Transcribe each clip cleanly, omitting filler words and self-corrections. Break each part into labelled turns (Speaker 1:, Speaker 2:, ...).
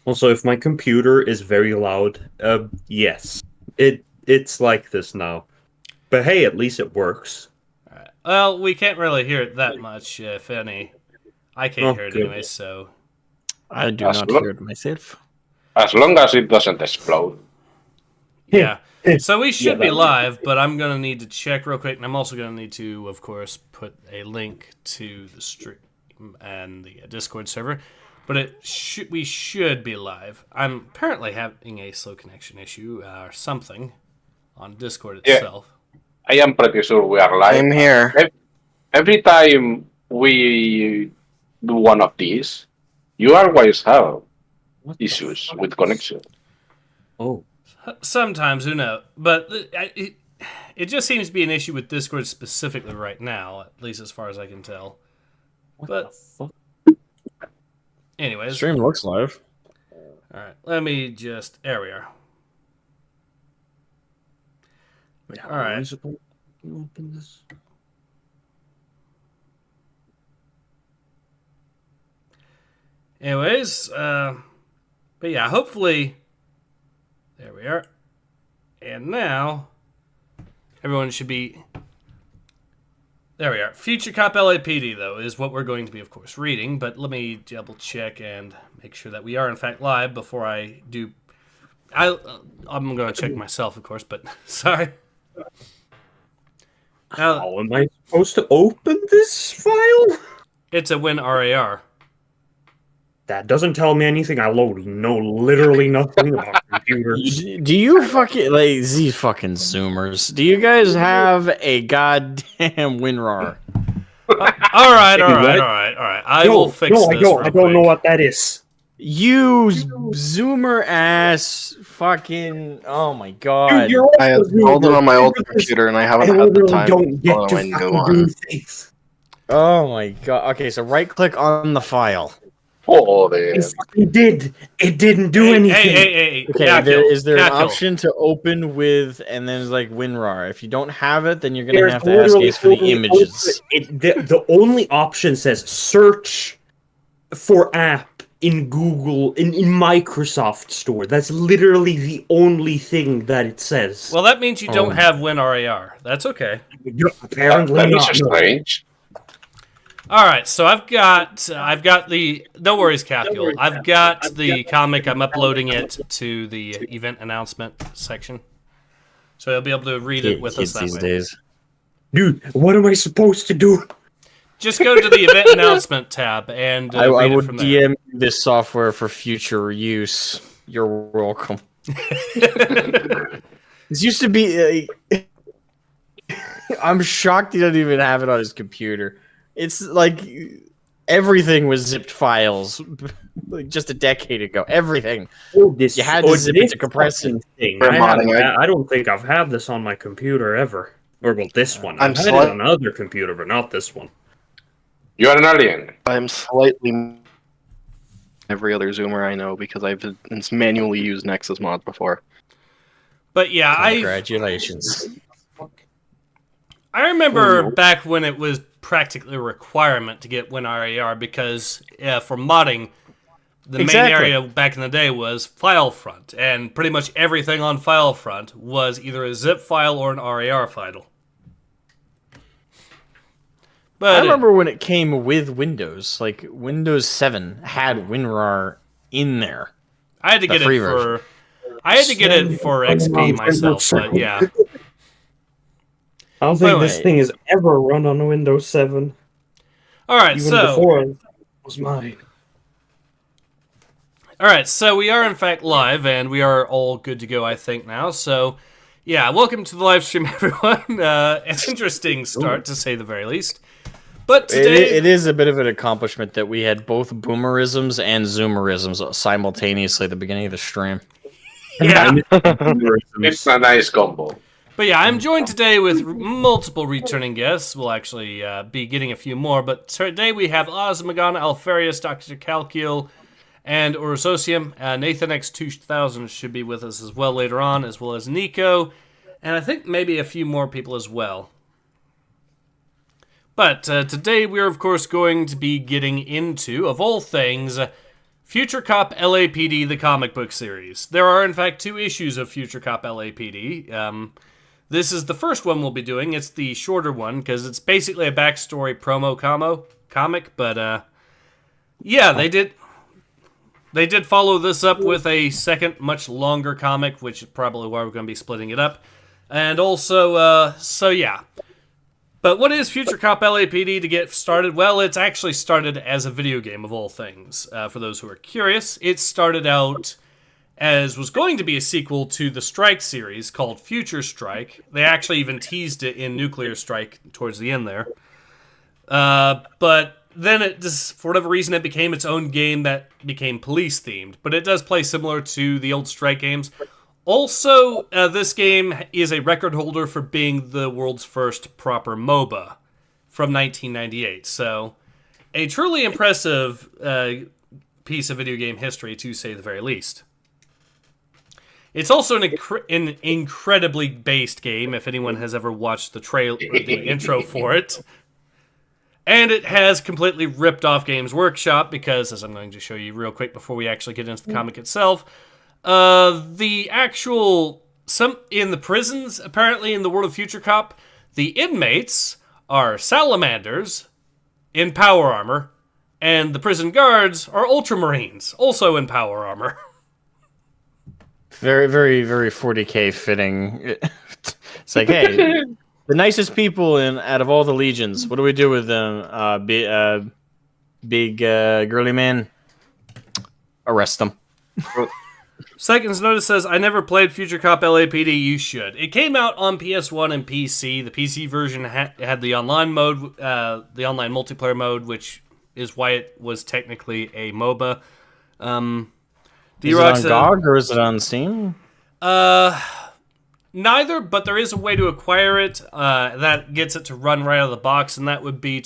Speaker 1: Also, if my computer is very loud, yes, it's like this now. But hey, at least it works.
Speaker 2: All right. Well, we can't really hear it that much, if any. I can't
Speaker 1: Oh,
Speaker 2: hear it
Speaker 1: good.
Speaker 2: anyway, so
Speaker 3: I do
Speaker 4: As,
Speaker 3: not
Speaker 4: lo-
Speaker 3: hear it myself.
Speaker 4: as long as it doesn't explode.
Speaker 2: yeah. So we
Speaker 1: Yeah,
Speaker 2: should be
Speaker 1: that-
Speaker 2: live, but I'm gonna need to check real quick, and I'm also gonna need to, of course, put a link to the stream and the Discord server. But we should be live. I'm apparently having a slow connection issue or something on Discord
Speaker 4: Yeah.
Speaker 2: itself.
Speaker 4: I am pretty sure we are live.
Speaker 5: I'm here.
Speaker 4: Every time we do one of these, you always have
Speaker 1: What the
Speaker 4: issues
Speaker 1: fuck?
Speaker 4: with connection.
Speaker 1: Oh,
Speaker 2: Sometimes, who knows? But it just seems to be an issue with Discord specifically right now, at least as far as I can tell.
Speaker 1: what
Speaker 2: But-
Speaker 1: the fuck?
Speaker 2: Anyways,
Speaker 3: Stream looks live.
Speaker 2: all right. Let me just. There we are.
Speaker 1: Wait, how
Speaker 2: All right.
Speaker 1: am I supposed to open this?
Speaker 2: Anyways, but yeah, hopefully, there we are. And now, everyone should be. There we are. Future Cop LAPD, though, is what we're going to be, of course, reading. But let me double check and make sure that we are, in fact, live before I do. I'm going to check myself, of course, but sorry. Now,
Speaker 1: How am I supposed to open this file?
Speaker 2: it's a WinRAR.
Speaker 1: That doesn't tell me anything. I know literally nothing about computers.
Speaker 3: Do you fucking like these fucking Zoomers? Do you guys have a goddamn WinRAR?
Speaker 2: All right. I will fix
Speaker 1: no,
Speaker 2: this.
Speaker 1: I don't.
Speaker 2: real
Speaker 1: I don't know
Speaker 2: quick.
Speaker 1: what that is.
Speaker 3: You Zoomer ass fucking! Oh my god!
Speaker 1: Dude, you're
Speaker 5: I
Speaker 1: also
Speaker 5: installed it on my old
Speaker 1: because
Speaker 5: computer and I
Speaker 1: I
Speaker 5: haven't had the
Speaker 1: literally
Speaker 5: time
Speaker 1: don't get
Speaker 5: to
Speaker 1: to
Speaker 5: when go
Speaker 1: fucking do
Speaker 5: on.
Speaker 1: things.
Speaker 3: Oh my god! Okay, so right click on the file.
Speaker 4: Oh, the
Speaker 1: It fucking did. It didn't do
Speaker 2: Hey,
Speaker 1: anything.
Speaker 2: Hey.
Speaker 3: Okay,
Speaker 2: Calcul,
Speaker 3: is there an
Speaker 2: calcul.
Speaker 3: option to open with and then it's like WinRAR? If you don't have it, then you're gonna
Speaker 1: There's
Speaker 3: have to ask
Speaker 1: literally
Speaker 3: Ace for the
Speaker 1: only
Speaker 3: images.
Speaker 1: the only option says search for app in Google in Microsoft Store. That's literally the only thing that it says.
Speaker 2: Well, that means you don't
Speaker 3: Oh.
Speaker 2: have WinRAR. That's okay.
Speaker 1: Apparently
Speaker 4: that
Speaker 1: not.
Speaker 4: is strange.
Speaker 2: All right, so I've got the no worries, Calcul. I've got the comic. I'm uploading it to the event announcement section, so you'll be able to read it with us
Speaker 3: Kids
Speaker 2: that
Speaker 3: these
Speaker 2: way.
Speaker 3: days.
Speaker 1: Dude, what am I supposed to do?
Speaker 2: Just go to the event announcement tab and
Speaker 3: I
Speaker 2: read
Speaker 3: will
Speaker 2: it from there.
Speaker 3: DM this software for future use. You're welcome. This used to be. I'm shocked he doesn't even have it on his computer. It's like everything was zipped files like just a decade ago. Everything.
Speaker 1: This,
Speaker 3: You had to zip it
Speaker 1: this
Speaker 3: to compress it.
Speaker 1: fucking thing.
Speaker 5: For modding,
Speaker 1: I don't think I've had this on my computer ever. Or well, this one.
Speaker 5: I'm
Speaker 1: I've had
Speaker 5: slight-
Speaker 1: it on another computer, but not this one.
Speaker 4: You are an alien.
Speaker 5: I'm slightly every other Zoomer I know because I've manually used Nexus mods before.
Speaker 2: But yeah,
Speaker 3: Congratulations.
Speaker 2: I remember back when it was practically a requirement to get WinRAR because for modding, the main
Speaker 3: Exactly.
Speaker 2: area back in the day was FileFront, and pretty much everything on FileFront was either a zip file or an RAR file. But
Speaker 3: I remember when it came with Windows, like Windows 7 had WinRAR in there.
Speaker 2: I had to
Speaker 3: the
Speaker 2: get
Speaker 3: free
Speaker 2: it for
Speaker 3: version.
Speaker 2: I had to get it for XP myself, but yeah.
Speaker 1: I don't think this
Speaker 3: Wait.
Speaker 1: thing has ever run on Windows 7.
Speaker 2: All right,
Speaker 1: Even
Speaker 2: so
Speaker 1: before it was mine.
Speaker 2: all right, so we are in fact live, and we are all good to go, I think now. So, yeah, welcome to the live stream, everyone. An interesting start, to say the very least. But today,
Speaker 3: It is a bit of an accomplishment that we had both boomerisms and zoomerisms simultaneously at the beginning of the stream.
Speaker 2: yeah.
Speaker 4: It's a nice combo.
Speaker 2: But yeah, I'm joined today with multiple returning guests. We'll actually be getting a few more. But today we have Oz, Magana, Alfarius, Dr. Calcul, and Urosocium. Nathan X2000 should be with us as well later on, as well as Nico. And I think maybe a few more people as well. But today we're, of course, going to be getting into, of all things, Future Cop LAPD, the comic book series. There are, in fact, 2 issues of Future Cop LAPD. This is the first one we'll be doing. It's the shorter one, because it's basically a backstory promo comic, but, yeah, they did follow this up with a second, much longer comic, which is probably why we're going to be splitting it up. And also, so yeah. But what is Future Cop LAPD to get started? Well, it's actually started as a video game of all things. For those who are curious, it started out as was going to be a sequel to the Strike series called Future Strike. They actually even teased it in Nuclear Strike towards the end there. But then it just, for whatever reason, it became its own game that became police-themed. But it does play similar to the old Strike games. Also, this game is a record holder for being the world's first proper MOBA from 1998. So, a truly impressive piece of video game history, to say the very least. It's also an incredibly based game, if anyone has ever watched the intro for it. And it has completely ripped off Games Workshop because, as I'm going to show you real quick before we actually get into the comic itself, the actual, in the prisons, apparently in the world of Future Cop, the inmates are salamanders in power armor, and the prison guards are ultramarines, also in power armor.
Speaker 3: Very, very, very 40K fitting. It's like, hey, the nicest people out of all the legions. What do we do with them? Big girly man. Arrest them.
Speaker 2: Seconds Notice says, I never played Future Cop LAPD, you should. It came out on PS1 and PC. The PC version had the online mode, the online multiplayer mode, which is why it was technically a MOBA.
Speaker 3: Is it on GOG or is it on Steam?
Speaker 2: Neither, but there is a way to acquire it that gets it to run right out of the box, and that would be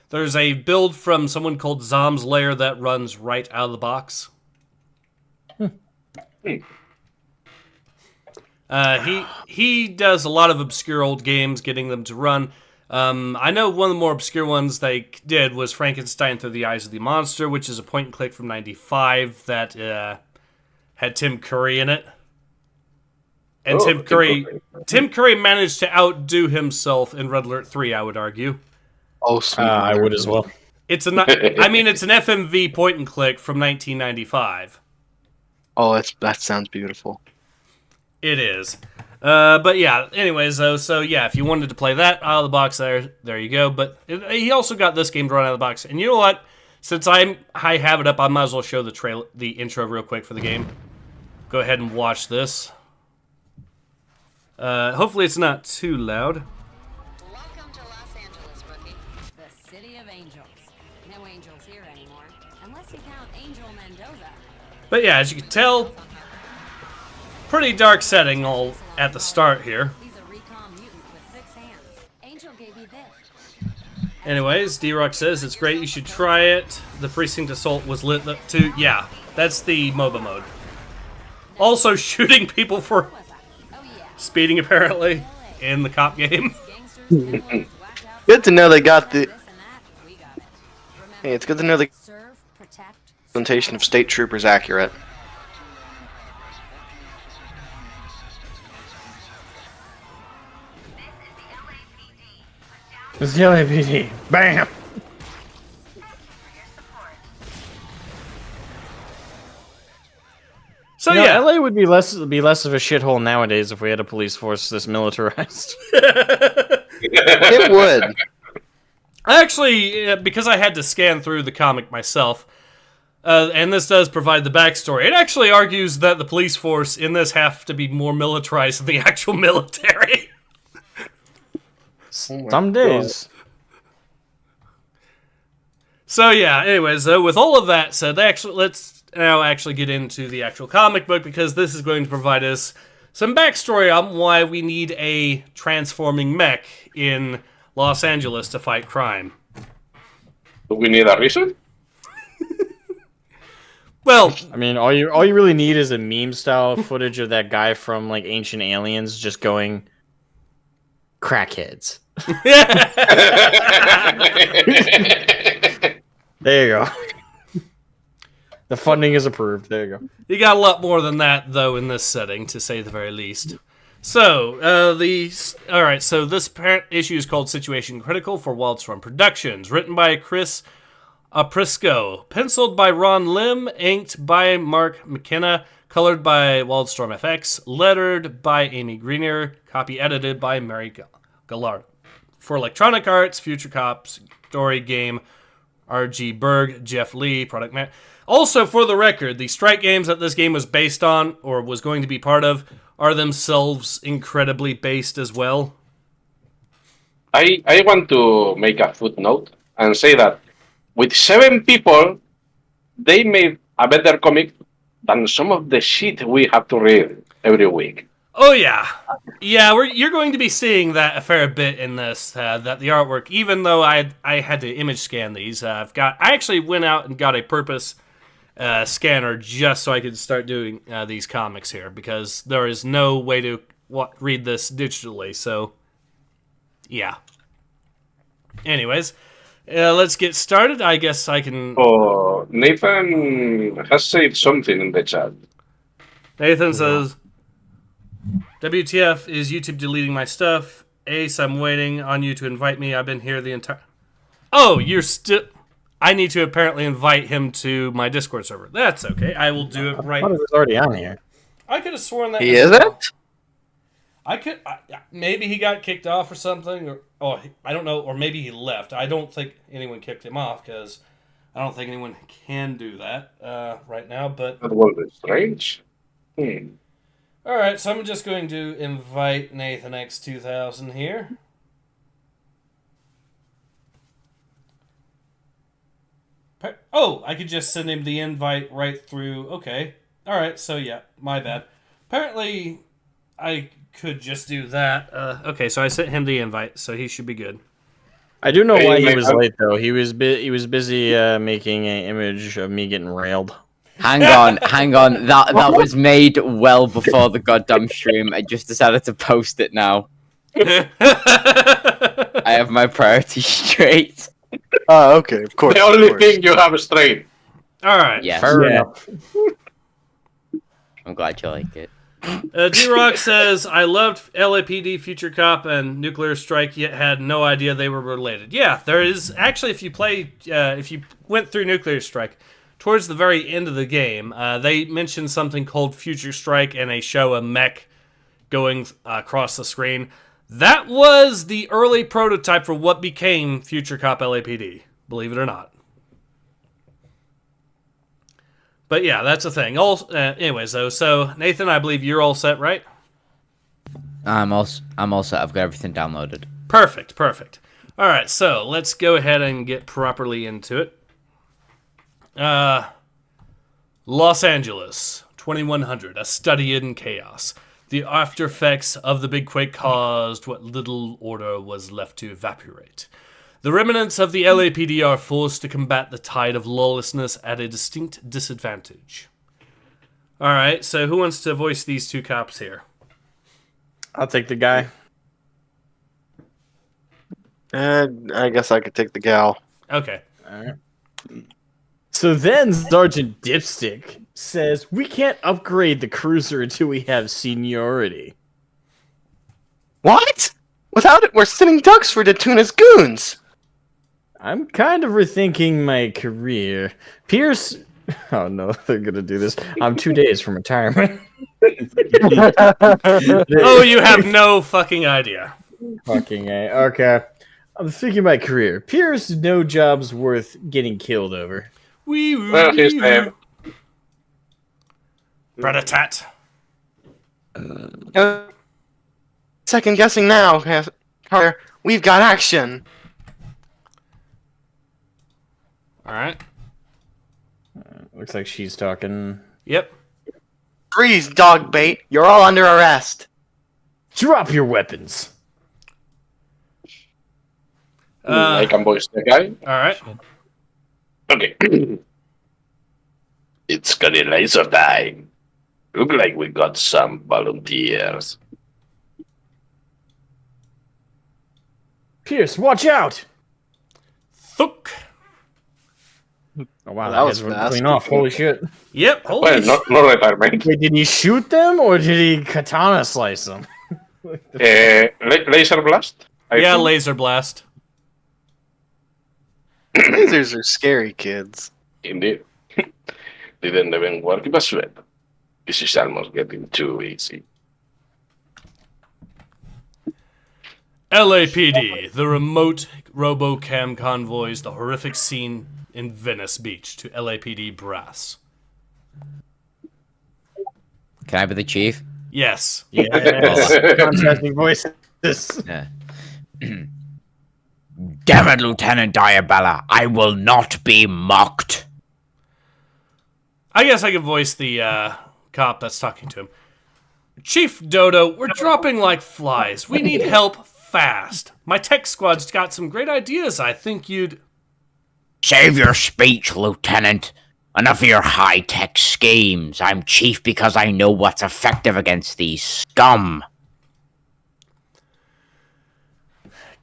Speaker 2: there's a build from someone called Zom's Lair that runs right out of the box. He does a lot of obscure old games, getting them to run. I know one of the more obscure ones they did was Frankenstein Through the Eyes of the Monster, which is a point and click from '95 that had Tim Curry in it. And Tim Curry managed to outdo himself in Red Alert 3, I would argue.
Speaker 5: Oh, sweet.
Speaker 3: I would as well.
Speaker 2: It's an FMV point and click from 1995.
Speaker 5: Oh, that sounds beautiful.
Speaker 2: It is. But yeah, anyways, though, so yeah, if you wanted to play that out of the box, there you go. But he also got this game to run out of the box. And you know what? Since I have it up, I might as well show the intro real quick for the game. Go ahead and watch this. Hopefully it's not too loud.
Speaker 6: Welcome to Los Angeles, rookie. The city of angels. No angels here anymore, unless you count Angel Mendoza.
Speaker 2: But yeah, as you can tell, pretty dark setting all at the start here.
Speaker 6: He's a recon mutant with 6 hands. Angel gave me this.
Speaker 2: Anyways, D-Rock says it's great, you should try it. The Precinct Assault was lit too. Yeah, that's the MOBA mode. Also shooting people for speeding, apparently, in the cop game.
Speaker 5: Good to know they got the... Hey, it's good to know the presentation of state troopers accurate.
Speaker 3: It's the LAPD. Bam!
Speaker 2: So
Speaker 3: yeah,
Speaker 2: yeah,
Speaker 3: LA would be less of a shithole nowadays if we had a police force this militarized.
Speaker 5: It would.
Speaker 2: actually, because I had to scan through the comic myself, and this does provide the backstory, it actually argues that the police force in this have to be more militarized than the actual military.
Speaker 3: Some days.
Speaker 2: So yeah, anyways, with all of that said, let's now actually get into the actual comic book, because this is going to provide us some backstory on why we need a transforming mech in Los Angeles to fight crime.
Speaker 4: Do we need a reason?
Speaker 2: Well,
Speaker 3: I mean, all you really need is a meme style footage of that guy from like Ancient Aliens just going crackheads. There you go. The funding is approved. There you go.
Speaker 2: You got a lot more than that, though, in this setting, to say the very least. So, all right, so this parent issue is called Situation Critical for Wildstorm Productions, written by Chris Aprisco, penciled by Ron Lim, inked by Mark McKenna, colored by Wildstorm FX, lettered by Amy Grenier, copy edited by Mary Gallard. For Electronic Arts, Future Cops, Story Game, R.G. Berg, Jeff Lee, Product Man. Also, for the record, the strike games that this game was based on, or was going to be part of, are themselves incredibly based as well.
Speaker 4: I want to make a footnote and say that with 7 people, they made a better comic than some of the shit we have to read every week.
Speaker 2: Oh yeah, you're going to be seeing that a fair bit in this. That the artwork, even though I had to image scan these, I actually went out and got a purpose scanner just so I could start doing these comics here, because there is no way to read this digitally. So yeah. Anyways, let's get started. I guess I can.
Speaker 4: Oh, Nathan has said something in the chat.
Speaker 2: Nathan says, WTF, is YouTube deleting my stuff? Ace, I'm waiting on you to invite me. I've been here the entire... Oh, you're still... I need to apparently invite him to my Discord server. That's okay. I will do it right...
Speaker 3: I thought it was already on here.
Speaker 2: I could have sworn that...
Speaker 5: He isn't?
Speaker 2: I could... maybe he got kicked off or something. Or I don't know. Or maybe he left. I don't think anyone kicked him off, because I don't think anyone can do that right now, but...
Speaker 4: That was strange.
Speaker 2: Alright, so I'm just going to invite Nathan X2000 here. Oh, I could just send him the invite right through. Okay. Alright, so yeah, my bad. Apparently, I could just do that. Okay, so I sent him the invite, so he should be good.
Speaker 3: I do know why he was late, though. He was busy making an image of me getting railed.
Speaker 7: Hang on. That was made well before the goddamn stream. I just decided to post it now. I have my priorities straight.
Speaker 5: Oh, okay, of course.
Speaker 4: The only thing you have straight.
Speaker 2: Alright.
Speaker 7: Yes.
Speaker 3: Fair enough.
Speaker 7: I'm glad you like it.
Speaker 2: D-Rock says, I loved LAPD, Future Cop, and Nuclear Strike, yet had no idea they were related. Yeah, there is... Actually, if you went through Nuclear Strike... Towards the very end of the game, they mentioned something called Future Strike and a show a mech going across the screen. That was the early prototype for what became Future Cop LAPD, believe it or not. But yeah, that's a thing. Anyways, though, so Nathan, I believe you're all set, right?
Speaker 7: I'm all set. I've got everything downloaded.
Speaker 2: Perfect. All right, so let's go ahead and get properly into it. Los Angeles, 2100, a study in chaos. The after effects of the big quake caused what little order was left to evaporate. The remnants of the LAPD are forced to combat the tide of lawlessness at a distinct disadvantage. Alright, so who wants to voice these two cops here?
Speaker 3: I'll take the guy.
Speaker 5: I guess I could take the gal.
Speaker 2: Okay.
Speaker 3: All right. So then Sergeant Dipstick says, we can't upgrade the cruiser until we have seniority.
Speaker 5: What? Without it, we're sitting ducks for Datuna's goons.
Speaker 3: I'm kind of rethinking my career. Pierce... Oh no, they're gonna do this. I'm 2 days from retirement.
Speaker 2: Oh, you have no fucking idea.
Speaker 3: Fucking A. Okay. I'm thinking my career. Pierce, no job's worth getting killed over.
Speaker 4: Well, he's there.
Speaker 2: Rat-a-tat.
Speaker 5: Second guessing now, Carter. We've got action.
Speaker 2: Alright.
Speaker 3: Looks like she's talking.
Speaker 2: Yep.
Speaker 5: Freeze, dog bait. You're all under arrest.
Speaker 3: Drop your weapons.
Speaker 4: I can voice the guy.
Speaker 2: Alright.
Speaker 4: Okay. It's gonna laser time. Look like we got some volunteers.
Speaker 3: Pierce, watch out!
Speaker 2: Thuk.
Speaker 3: Oh wow,
Speaker 5: That was
Speaker 3: guys were
Speaker 5: fast.
Speaker 3: clean off. Holy shit!
Speaker 2: Yep. Holy
Speaker 4: Well, no retirement.
Speaker 3: Wait, did he shoot them or did he katana slice them?
Speaker 4: Laser blast? I
Speaker 2: Yeah,
Speaker 4: think.
Speaker 2: laser blast.
Speaker 5: Lasers are scary, kids.
Speaker 4: Indeed. Didn't even work a sweat. This is almost getting too easy.
Speaker 2: LAPD, the remote RoboCam convoys the horrific scene in Venice Beach to LAPD brass.
Speaker 7: Can I be the chief?
Speaker 2: Yes.
Speaker 3: Yes. Contrasting voices.
Speaker 7: Yeah. Damn it, Lieutenant Diabella, I will not be mocked.
Speaker 2: I guess I can voice the cop that's talking to him. Chief Dodo, we're dropping like flies. We need help fast. My tech squad's got some great ideas. I think you'd...
Speaker 7: Save your speech, Lieutenant. Enough of your high-tech schemes. I'm chief because I know what's effective against these scum.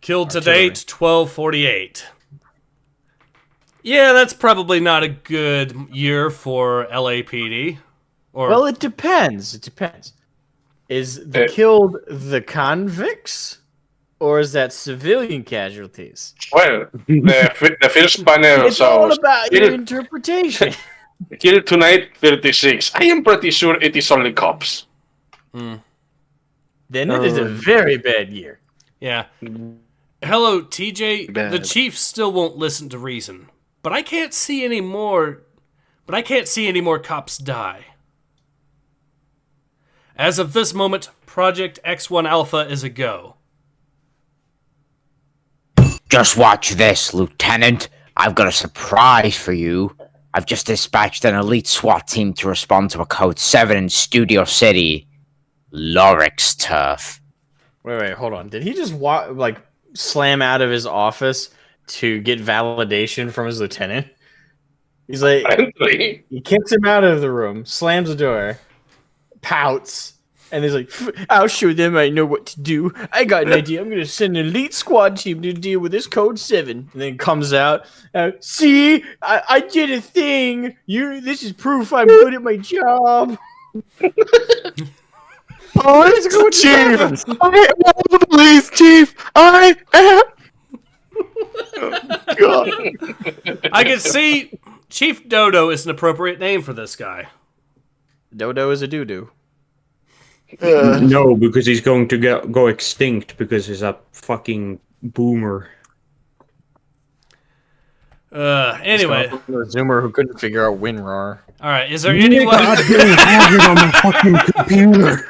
Speaker 2: Killed to date, 1248. Yeah, that's probably not a good year for LAPD. Or
Speaker 3: Well, it depends. It depends. Is the killed the convicts, or is that civilian casualties?
Speaker 4: Well, the first panel
Speaker 3: It's all
Speaker 4: shows
Speaker 3: about your interpretation.
Speaker 4: kill tonight 36. I am pretty sure it is only cops.
Speaker 3: Then it is a very bad year.
Speaker 2: yeah. Hello, TJ.
Speaker 5: Bad.
Speaker 2: The chief still won't listen to reason, but I can't see any more. Cops die. As of this moment, Project X1 Alpha is a go.
Speaker 7: Just watch this, Lieutenant. I've got a surprise for you. I've just dispatched an elite SWAT team to respond to a Code 7 in Studio City. Lorik's turf.
Speaker 3: Wait, hold on. Did he just slam out of his office to get validation from his lieutenant? He's like,
Speaker 4: Apparently.
Speaker 3: he kicks him out of the room, slams the door, pouts, and he's like, I'll show them I know what to do. I got an idea. I'm going to send an elite squad team to deal with this Code 7. And then comes out, see, I did a thing. This is proof I'm good at my job.
Speaker 5: Oh, let's go, Chief! I am the police chief! I am... Oh, God.
Speaker 2: I can see Chief Dodo is an appropriate name for this guy.
Speaker 3: Dodo is a doo-doo.
Speaker 1: No, because he's going to go extinct because he's a fucking boomer.
Speaker 2: Anyway.
Speaker 3: A zoomer who couldn't figure out WinRAR.
Speaker 2: All right. Is there anyone?
Speaker 1: I didn't have it on my fucking computer.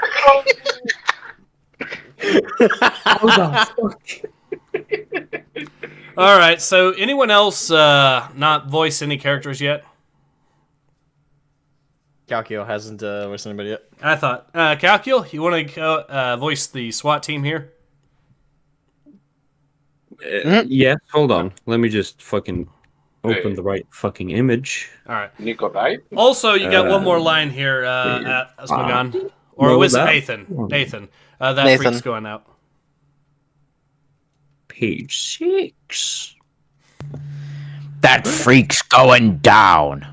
Speaker 2: All right. So anyone else not voice any characters yet?
Speaker 3: Calcio hasn't voiced anybody yet.
Speaker 2: I thought. Calcul, you want to voice the SWAT team here?
Speaker 1: Yes, hold on. Let me just fucking open the right fucking image.
Speaker 2: All right.
Speaker 4: Nico died.
Speaker 2: Also, you got one more line here, Smogan. Or
Speaker 1: what
Speaker 2: was
Speaker 1: was
Speaker 2: it
Speaker 1: that?
Speaker 2: Nathan? Nathan. That
Speaker 5: Nathan.
Speaker 2: freak's going out.
Speaker 1: Page 6.
Speaker 7: That freak's going down.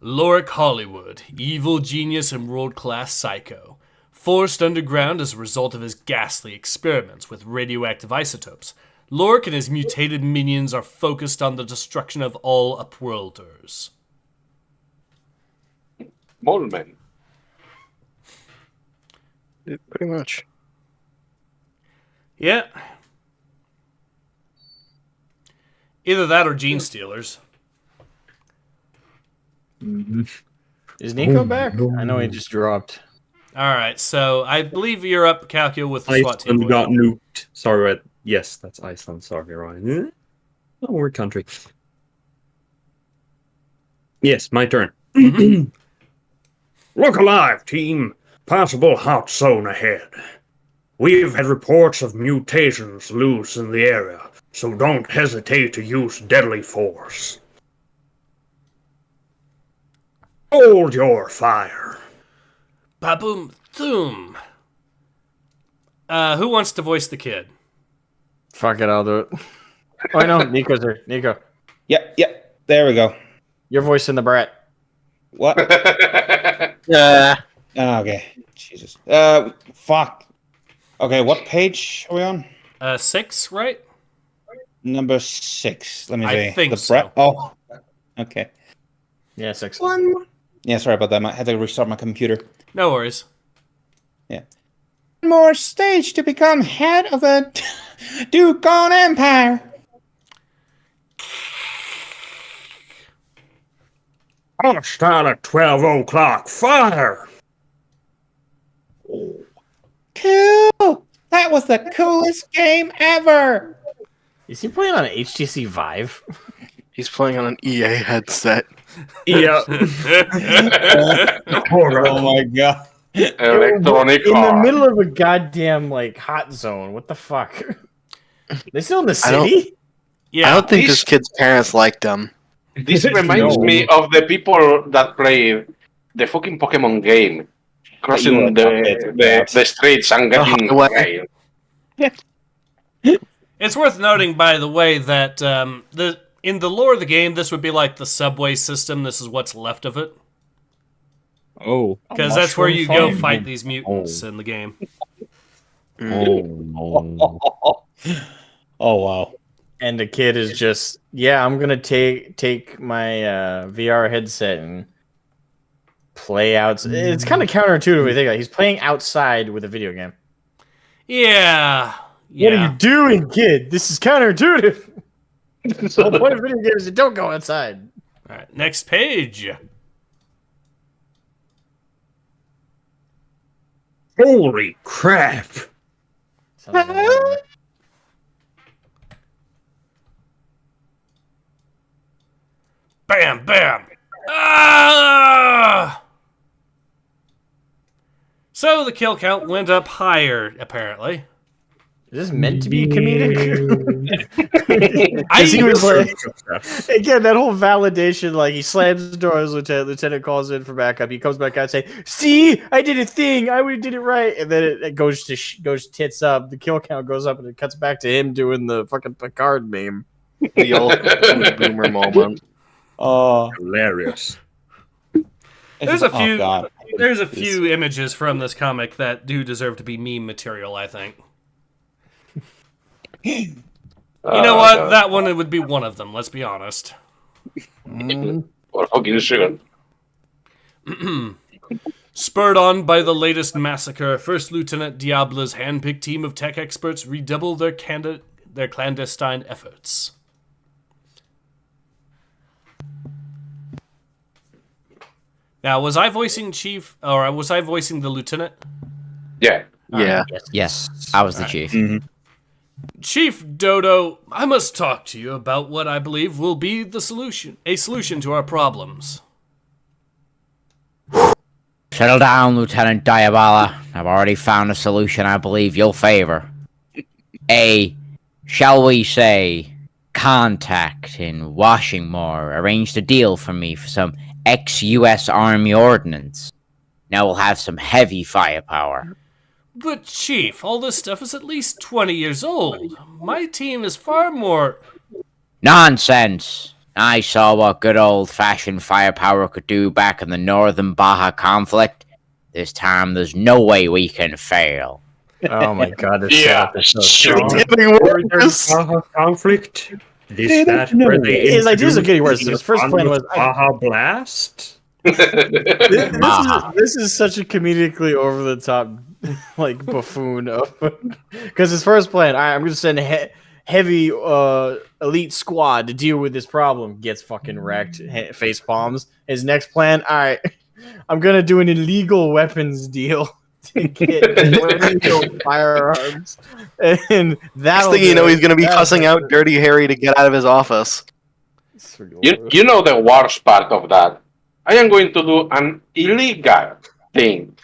Speaker 2: Lorik Hollywood, evil genius and world-class psycho. Forced underground as a result of his ghastly experiments with radioactive isotopes, Lorik and his mutated minions are focused on the destruction of all upworlders.
Speaker 4: Moleman.
Speaker 5: Pretty much.
Speaker 2: Yeah. Either that or Gene Stealers.
Speaker 3: Is Nico back? I know he just dropped.
Speaker 2: Alright, so I believe you're up, Calcul, with the SWAT team.
Speaker 1: Iceland got nuked. Sorry, Red. Yes, that's Iceland. Sorry, Ryan. Oh, weird country. Yes, my turn. Look alive, team. Possible hot zone ahead. We've had reports of mutations loose in the area, so don't hesitate to use deadly force. Hold your fire.
Speaker 2: Ba-boom, thoom. Who wants to voice the kid?
Speaker 3: Fuck it, I'll do it. Oh, I know. Nico's here. Nico.
Speaker 8: Yep, there we go.
Speaker 3: Your voice in the brat.
Speaker 8: What?
Speaker 5: Yeah.
Speaker 8: Okay. Jesus. Fuck. Okay, what page are we on?
Speaker 2: 6, right?
Speaker 8: Number 6. Let me see.
Speaker 2: I think
Speaker 8: the
Speaker 2: so.
Speaker 8: Oh. Okay.
Speaker 3: Yeah, 6.
Speaker 8: Yeah, sorry about that. I had to restart my computer.
Speaker 2: No worries.
Speaker 8: Yeah. One more stage to become head of the Dugon Empire.
Speaker 1: I'll start at 12 o'clock. Fire!
Speaker 8: Cool! That was the coolest game ever!
Speaker 3: Is he playing on an HTC Vive?
Speaker 5: He's playing on an EA headset.
Speaker 1: Yeah.
Speaker 8: Oh my god.
Speaker 4: Electronic
Speaker 3: In the
Speaker 4: art.
Speaker 3: middle of a goddamn like hot zone. What the fuck? They still in the
Speaker 5: I don't-
Speaker 3: city?
Speaker 2: Yeah.
Speaker 5: I don't think
Speaker 4: These-
Speaker 5: this kid's parents liked him.
Speaker 4: This reminds me of the people that play the fucking Pokemon game, crossing the streets and getting
Speaker 5: highway.
Speaker 4: railed.
Speaker 2: It's worth noting, by the way, that in the lore of the game, this would be like the subway system. This is what's left of it.
Speaker 8: Oh.
Speaker 2: Because that's where you go fight these mutants in the game.
Speaker 8: Oh wow.
Speaker 3: And the kid is just, yeah, I'm gonna take my VR headset and play out. It's kind of counterintuitive. I think he's playing outside with a video game.
Speaker 2: Yeah.
Speaker 3: What are you doing, kid? This is counterintuitive. The whole point of video games is don't go outside.
Speaker 2: All right, next page.
Speaker 1: Holy crap!
Speaker 3: Sounds like
Speaker 2: Bam, bam. Ah! So the kill count went up higher, apparently.
Speaker 3: Is this meant to be comedic?
Speaker 2: I
Speaker 3: He was like, again, that whole validation, like he slams the door as lieutenant calls in for backup. He comes back out and say, "See, I did a thing. I did it right." And then it goes tits up. The kill count goes up, and it cuts back to him doing the fucking Picard meme.
Speaker 5: The old boomer moment.
Speaker 8: Oh,
Speaker 1: Hilarious.
Speaker 2: There's a few.
Speaker 8: God.
Speaker 2: There's a few images from this comic that do deserve to be meme material, I think. You know what? That one would be one of them, let's be honest.
Speaker 4: Or fucking sure.
Speaker 2: Spurred on by the latest massacre, First Lieutenant Diablo's handpicked team of tech experts redouble their clandestine efforts. Now, was I voicing Chief, or was I voicing the Lieutenant?
Speaker 4: Yeah.
Speaker 5: Yeah.
Speaker 7: Yes, I was the chief.
Speaker 2: Chief Dodo, I must talk to you about what I believe will be a solution to our problems.
Speaker 7: Settle down, Lieutenant Diabala. I've already found a solution I believe you'll favor. Shall we say, contact in Washingmore arranged a deal for me for some ex-US Army ordnance. Now we'll have some heavy firepower.
Speaker 2: But Chief, all this stuff is at least 20 years old. My team is far more...
Speaker 7: Nonsense! I saw what good old-fashioned firepower could do back in the Northern Baja conflict. This time there's no way we can fail.
Speaker 3: Oh my god, this
Speaker 4: Yeah.
Speaker 3: setup is so
Speaker 4: Sure.
Speaker 3: strong.
Speaker 1: Conflict? Is that where they
Speaker 3: His ideas are getting worse.
Speaker 1: introduced
Speaker 3: His first plan was,
Speaker 1: Baja Blast?
Speaker 3: This is such a comedically over the top like buffoon because his first plan, I'm going to send a heavy elite squad to deal with this problem. Gets fucking wrecked, face palms. His next plan, all right, I'm going to do an illegal weapons deal to get illegal firearms, and
Speaker 5: Next thing you know, he's going to be cussing out Dirty Harry to get out of his office.
Speaker 4: You know the worst part of that? I am going to do an illegal thing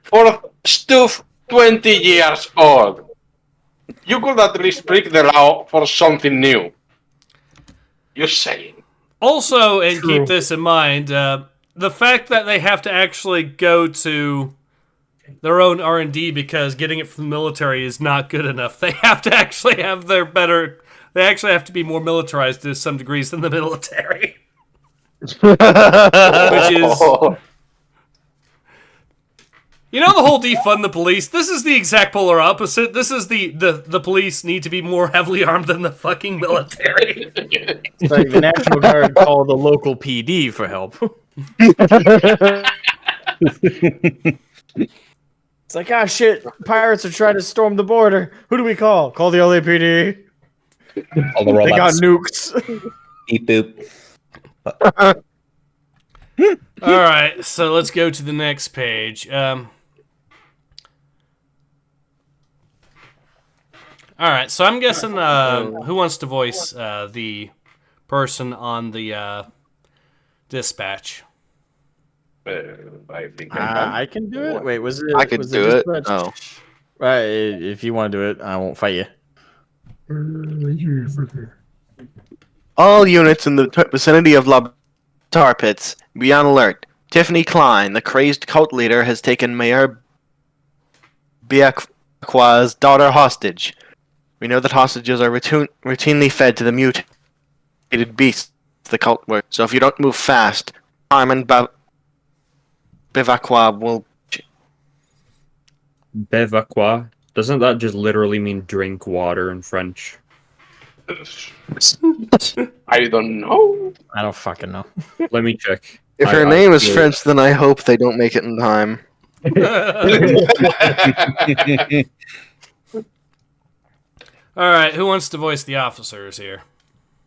Speaker 4: for stuff 20 years old. You could at least break the law for something new. You're saying.
Speaker 2: Also, and keep this in mind, the fact that they have to actually go to their own R&D because getting it from the military is not good enough. They have to actually have their better... They actually have to be more militarized to some degrees than the military. Which is... You know the whole defund the police? This is the exact polar opposite. This is the police need to be more heavily armed than the fucking military.
Speaker 3: It's like the National Guard called the local PD for help. It's like, ah, shit, pirates are trying to storm the border. Who do we call? Call the LAPD.
Speaker 8: All the
Speaker 3: They got
Speaker 8: robots.
Speaker 3: nukes.
Speaker 8: Beep boop.
Speaker 2: All right, so let's go to the next page. All right, so I'm guessing who wants to voice the person on the dispatch?
Speaker 4: I think
Speaker 3: I can do it. Wait, was it?
Speaker 5: I could
Speaker 3: was
Speaker 5: do it.
Speaker 3: dispatch?
Speaker 5: Oh.
Speaker 3: Right, if you want to do it, I won't fight you.
Speaker 5: All units in the vicinity of tar pits, be on alert. Tiffany Klein, the crazed cult leader, has taken Mayor Biakwa's daughter hostage. We know that hostages are routinely fed to the mutated beasts the cult works. So if you don't move fast, Carmen Bivakwa will...
Speaker 1: Bevacqua. Doesn't that just literally mean drink water in French?
Speaker 4: I don't know.
Speaker 3: I don't fucking know.
Speaker 1: Let me check.
Speaker 5: If her name is French, then I hope they don't make it in time.
Speaker 2: All right, who wants to voice the officers here?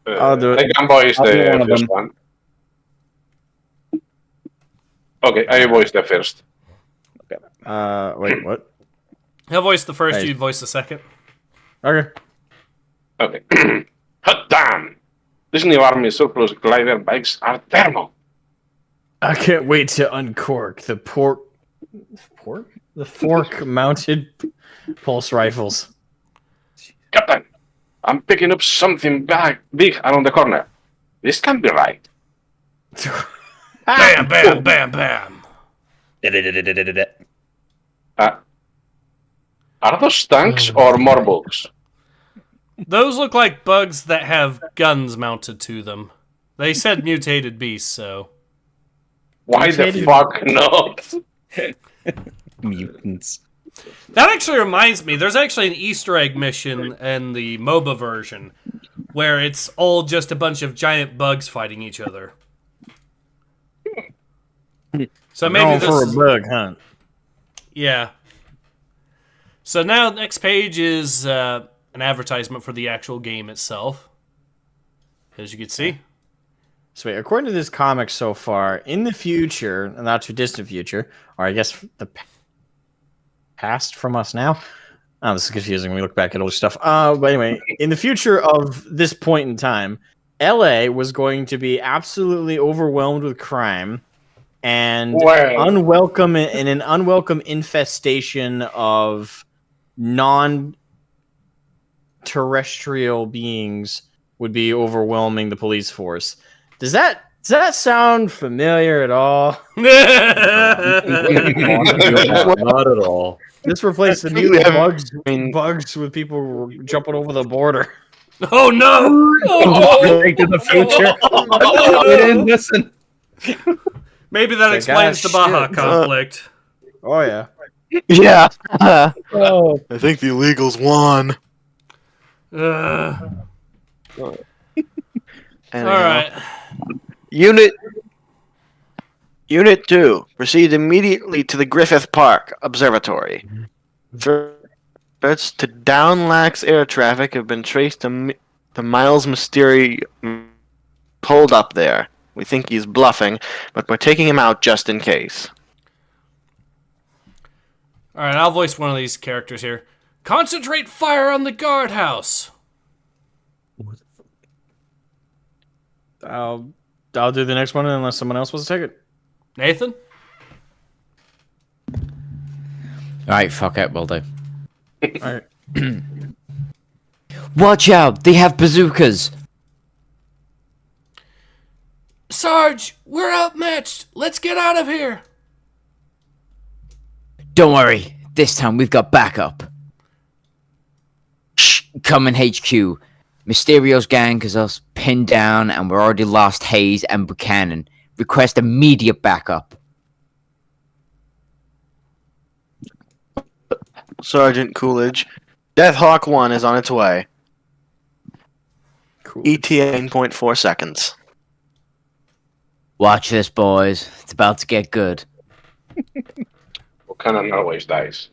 Speaker 3: I'll do it.
Speaker 4: I can voice
Speaker 8: I'll do
Speaker 4: the
Speaker 8: one of
Speaker 4: first
Speaker 8: them.
Speaker 4: one. Okay, I voice the first.
Speaker 3: Wait, what?
Speaker 2: He'll voice the first,
Speaker 3: Hey.
Speaker 2: you voice the second.
Speaker 3: Okay.
Speaker 4: Okay. Hot damn! This new army surplus glider bikes are thermal.
Speaker 3: I can't wait to uncork the fork-mounted pulse rifles.
Speaker 4: Captain, I'm picking up something big around the corner. This can't be right.
Speaker 2: Bam, bam, bam, bam.
Speaker 4: Are those tanks or more bugs?
Speaker 2: Those look like bugs that have guns mounted to them. They said mutated beasts, so...
Speaker 4: Why the
Speaker 3: Mutated-
Speaker 4: fuck not?
Speaker 8: Mutants.
Speaker 2: That actually reminds me, there's actually an Easter egg mission in the MOBA version where it's all just a bunch of giant bugs fighting each other. So maybe
Speaker 3: Going
Speaker 2: this
Speaker 3: for a
Speaker 2: is-
Speaker 3: bug hunt.
Speaker 2: Yeah. So now next page is an advertisement for the actual game itself. As you can see.
Speaker 3: So wait, according to this comic so far, in the future, not too distant future, or I guess the past from us now. Oh, this is confusing when we look back at older stuff. But anyway, in the future of this point in time, LA was going to be absolutely overwhelmed with crime and
Speaker 4: Well.
Speaker 3: unwelcome in an unwelcome infestation of non-terrestrial beings would be overwhelming the police force. Does that sound familiar at all?
Speaker 1: Not at all.
Speaker 3: This replaced the new bugs with people jumping over the border.
Speaker 2: Oh no!
Speaker 8: Going to the future. We didn't listen.
Speaker 2: Maybe that
Speaker 3: It's like,
Speaker 2: explains the Baja
Speaker 3: shit.
Speaker 2: conflict.
Speaker 3: Oh yeah.
Speaker 5: Yeah.
Speaker 8: Oh.
Speaker 5: I think the illegals won. Anyhow.
Speaker 2: Alright.
Speaker 5: Unit 2, proceed immediately to the Griffith Park Observatory. Threats to down lax air traffic have been traced to Miles Mystery pulled up there. We think he's bluffing, but we're taking him out just in case.
Speaker 2: Alright, I'll voice one of these characters here. Concentrate fire on the guardhouse!
Speaker 3: I'll do the next one unless someone else wants to take it.
Speaker 2: Nathan?
Speaker 7: Alright, fuck it, will do.
Speaker 3: Alright.
Speaker 7: Watch out! They have bazookas!
Speaker 2: Sarge, we're outmatched! Let's get out of here!
Speaker 7: Don't worry, this time we've got backup. Shh, come in HQ. Mysterio's gang has us pinned down and we're already lost Hayes and Buchanan. Request immediate backup.
Speaker 5: Sergeant Coolidge. Death Hawk 1 is on its way.
Speaker 3: Cool.
Speaker 5: ETA 9.4 seconds.
Speaker 7: Watch this, boys. It's about to get good.
Speaker 4: Buchanan always dies.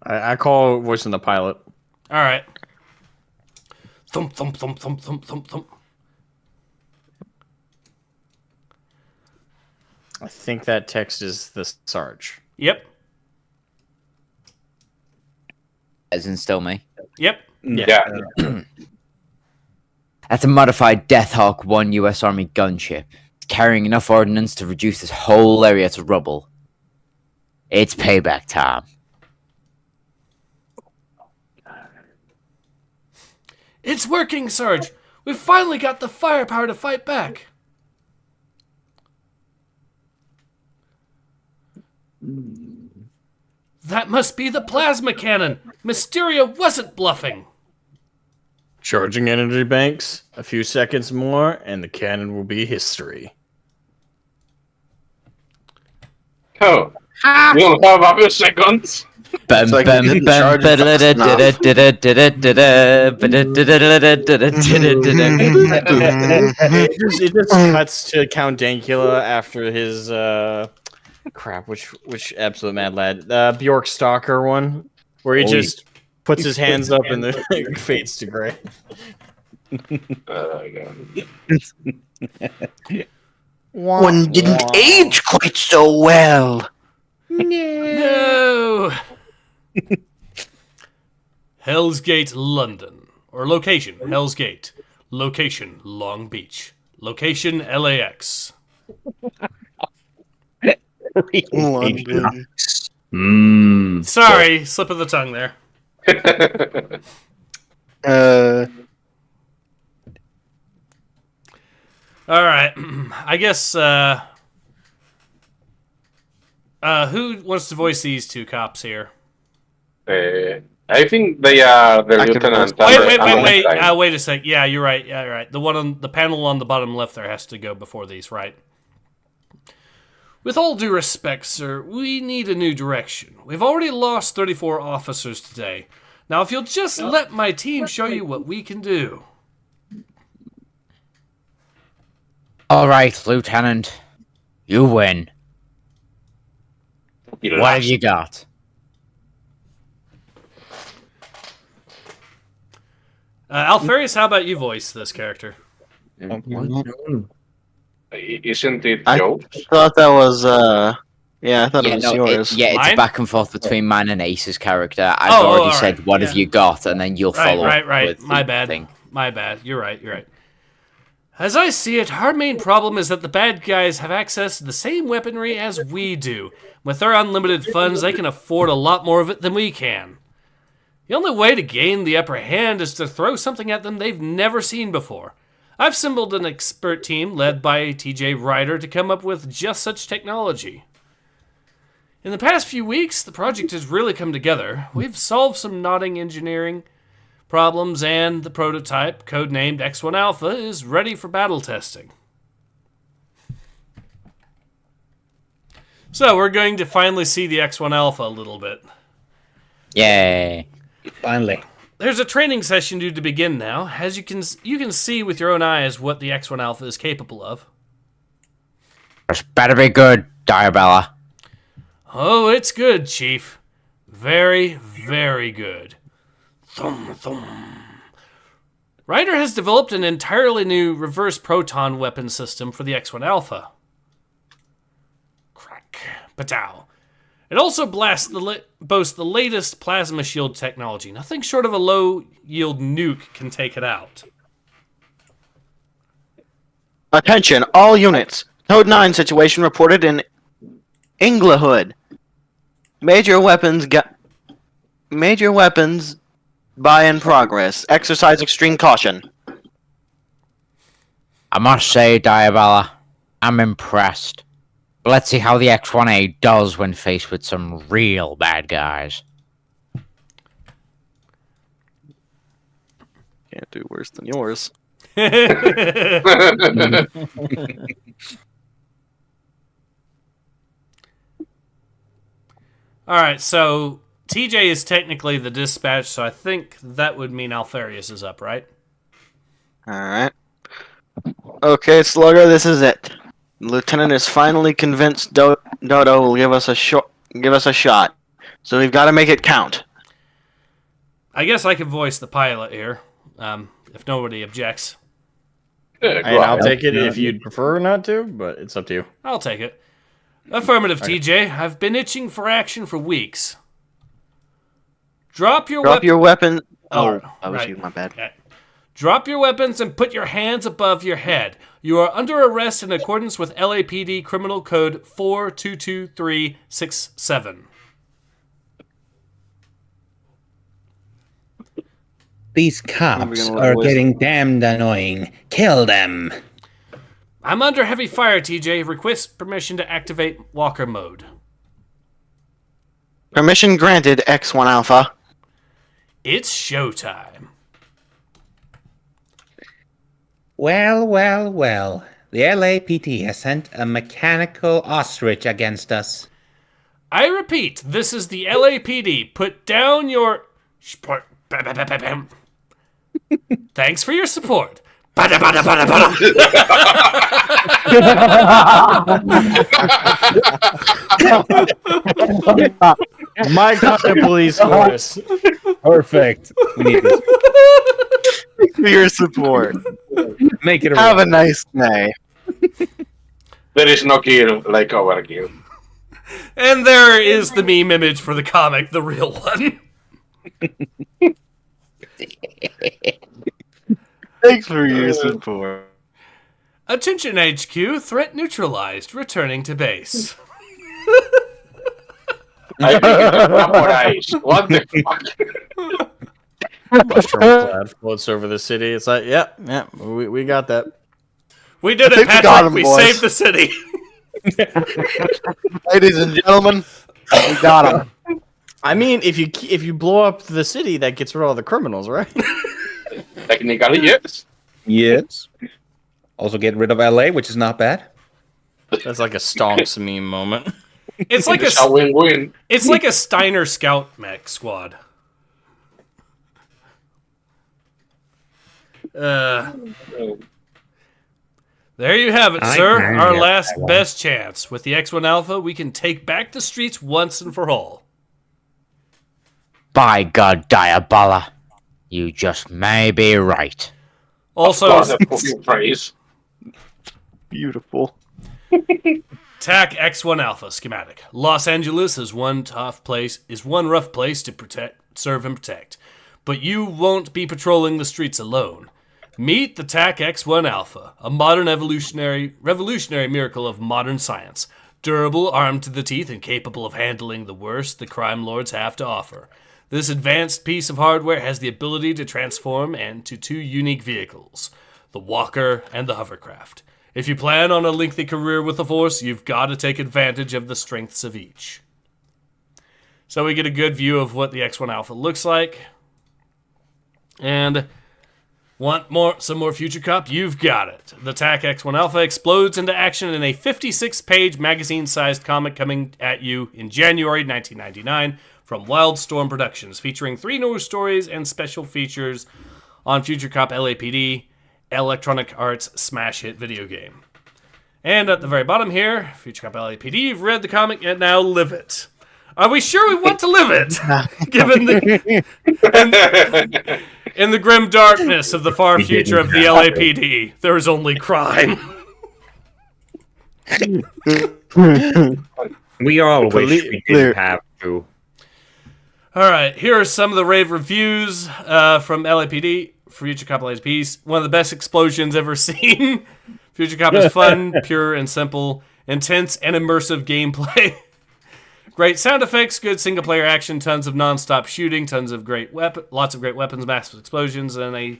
Speaker 3: I call voicing the pilot.
Speaker 2: All right. Thump, thump, thump, thump, thump, thump, thump.
Speaker 3: I think that text is the Sarge.
Speaker 2: Yep.
Speaker 7: As in still me.
Speaker 2: Yep.
Speaker 4: Yeah.
Speaker 7: That's a modified Death Hawk 1 US Army gunship. It's carrying enough ordnance to reduce this whole area to rubble. It's payback time.
Speaker 2: It's working, Sarge. We've finally got the firepower to fight back. That must be the plasma cannon. Mysterio wasn't bluffing.
Speaker 3: Charging energy banks. A few seconds more, and the cannon will be history.
Speaker 4: Oh. We don't have a few seconds.
Speaker 7: Bum,
Speaker 5: like
Speaker 7: bum,
Speaker 5: we didn't
Speaker 7: bum,
Speaker 5: charge it fast enough.
Speaker 3: It just cuts to Count Dankula after his crap. Which absolute mad lad? Bjork Stalker one, where he just puts his hands up and then fades to gray.
Speaker 5: One didn't age quite so well.
Speaker 2: No. Hell's Gate, London. Or location, Hell's Gate. Location, Long Beach. Location, LAX.
Speaker 5: London.
Speaker 2: Sorry, slip of the tongue there. All right. I guess, who wants to voice these two cops here?
Speaker 4: I think they are the lieutenant.
Speaker 2: Wait. Wait a sec. Yeah, you're right. Yeah, you're right. The one on the panel on the bottom left there has to go before these, right? With all due respect, sir, we need a new direction. We've already lost 34 officers today. Now, if you'll just let my team show you what we can do.
Speaker 7: All right, Lieutenant. You win. What have you got?
Speaker 2: Alfarius, how about you voice this character?
Speaker 4: Isn't it
Speaker 5: I
Speaker 4: Joe?
Speaker 5: thought that was, yeah, I thought it was
Speaker 7: no,
Speaker 5: yours.
Speaker 7: it's
Speaker 2: Mine?
Speaker 7: back and forth between mine and Ace's character. I've
Speaker 2: Oh,
Speaker 7: already
Speaker 2: all
Speaker 7: said,
Speaker 2: right,
Speaker 7: what
Speaker 2: yeah.
Speaker 7: have you got? And then you'll follow up
Speaker 2: Right.
Speaker 7: with
Speaker 2: My
Speaker 7: the
Speaker 2: bad.
Speaker 7: thing.
Speaker 2: My bad. You're right. As I see it, our main problem is that the bad guys have access to the same weaponry as we do. With their unlimited funds, they can afford a lot more of it than we can. The only way to gain the upper hand is to throw something at them they've never seen before. I've assembled an expert team led by TJ Ryder to come up with just such technology. In the past few weeks, the project has really come together. We've solved some nodding engineering problems, and the prototype, codenamed X1 Alpha, is ready for battle testing. So we're going to finally see the X1 Alpha a little bit.
Speaker 7: Yay.
Speaker 8: Finally.
Speaker 2: There's a training session due to begin now. As you can see with your own eyes what the X1 Alpha is capable of.
Speaker 7: This better be good, Diabella.
Speaker 2: Oh, it's good, Chief. Very, very good. Thum, thum. Ryder has developed an entirely new reverse proton weapon system for the X1 Alpha. Crack. Patow. It also boasts the latest plasma shield technology. Nothing short of a low-yield nuke can take it out.
Speaker 5: Attention, all units. Code 9 situation reported in Inglewood. Major weapons buy in progress. Exercise extreme caution.
Speaker 7: I must say, Diabella, I'm impressed. But let's see how the X1A does when faced with some real bad guys.
Speaker 5: do worse than yours.
Speaker 2: Alright, so TJ is technically the dispatch, so I think that would mean Alfarius is up, right?
Speaker 5: Alright. Okay, Slugger, this is it. Lieutenant is finally convinced Dodo will give us a shot. So we've got to make it count.
Speaker 2: I guess I could voice the pilot here, if nobody objects.
Speaker 4: Yeah,
Speaker 3: And
Speaker 4: go
Speaker 3: I'll
Speaker 4: ahead.
Speaker 3: take it if you'd prefer not to, but it's up to you.
Speaker 2: I'll take it. Affirmative, TJ. I've been itching for action for weeks. Drop your
Speaker 5: weapon.
Speaker 2: Oh,
Speaker 5: that was
Speaker 2: right.
Speaker 5: you, my bad.
Speaker 2: Okay. Drop your weapons and put your hands above your head. You are under arrest in accordance with LAPD Criminal Code 422367.
Speaker 8: These cops
Speaker 5: gonna
Speaker 8: are
Speaker 5: voice
Speaker 8: getting damned annoying. Kill them.
Speaker 2: I'm under heavy fire, TJ. Request permission to activate walker mode.
Speaker 5: Permission granted, X1 Alpha.
Speaker 2: It's showtime.
Speaker 8: Well, well, well. The LAPD has sent a mechanical ostrich against us.
Speaker 2: I repeat, this is the LAPD. Put down your... Thanks for your support.
Speaker 3: My kind of police force.
Speaker 8: Perfect. We need this.
Speaker 5: For your support.
Speaker 8: Make it a
Speaker 5: Have a nice day.
Speaker 4: There is no kill like overkill.
Speaker 2: And there is the meme image for the comic, the real one.
Speaker 5: Thanks for your support.
Speaker 2: Attention HQ, threat neutralized, returning to base.
Speaker 4: I think it's vaporized. What the fuck?
Speaker 3: Mushroom cloud floats over the city. It's like, yeah, we got that.
Speaker 2: We did
Speaker 5: I
Speaker 2: it,
Speaker 5: think we got
Speaker 2: Patrick.
Speaker 5: him,
Speaker 2: We
Speaker 5: boys.
Speaker 2: saved the city.
Speaker 5: Ladies and gentlemen, we got him.
Speaker 3: I mean, if you blow up the city, that gets rid of all the criminals, right?
Speaker 4: Technically, yes.
Speaker 8: Yes. Also get rid of LA, which is not bad.
Speaker 3: That's like a stonks meme moment.
Speaker 2: It's like
Speaker 4: It's a win-win.
Speaker 2: it's like a Steiner Scout mech squad. There you have it,
Speaker 8: I
Speaker 2: sir.
Speaker 8: can
Speaker 2: Our
Speaker 8: get
Speaker 2: last
Speaker 8: that one.
Speaker 2: best chance. With the X1 Alpha, we can take back the streets once and for all.
Speaker 7: By God, Diabola, you just may be right.
Speaker 2: Also,
Speaker 4: God, the fucking phrase.
Speaker 5: Beautiful.
Speaker 2: TAC X1 Alpha schematic. Los Angeles is one rough place to serve and protect. But you won't be patrolling the streets alone. Meet the TAC X1 Alpha, a modern revolutionary miracle of modern science. Durable, armed to the teeth, and capable of handling the worst the crime lords have to offer. This advanced piece of hardware has the ability to transform into two unique vehicles, the Walker and the Hovercraft. If you plan on a lengthy career with the Force, you've got to take advantage of the strengths of each. So we get a good view of what the X1 Alpha looks like. And want some more Future Cop? You've got it. The TAC X1 Alpha explodes into action in a 56-page magazine-sized comic coming at you in January 1999 from Wildstorm Productions, featuring 3 new stories and special features on Future Cop LAPD, Electronic Arts smash hit video game. And at the very bottom here, Future Cop LAPD, you've read the comic and now live it. Are we sure we want to live it? Given the in the grim darkness of the far future of the LAPD, there is only crime.
Speaker 1: We all wish we didn't have to.
Speaker 2: All right, here are some of the rave reviews from LAPD. Future Cop LAPD, one of the best explosions ever seen. Future Cop is fun, pure and simple, intense and immersive gameplay. Great sound effects, good single-player action, tons of non-stop shooting, lots of great weapons, massive explosions, and a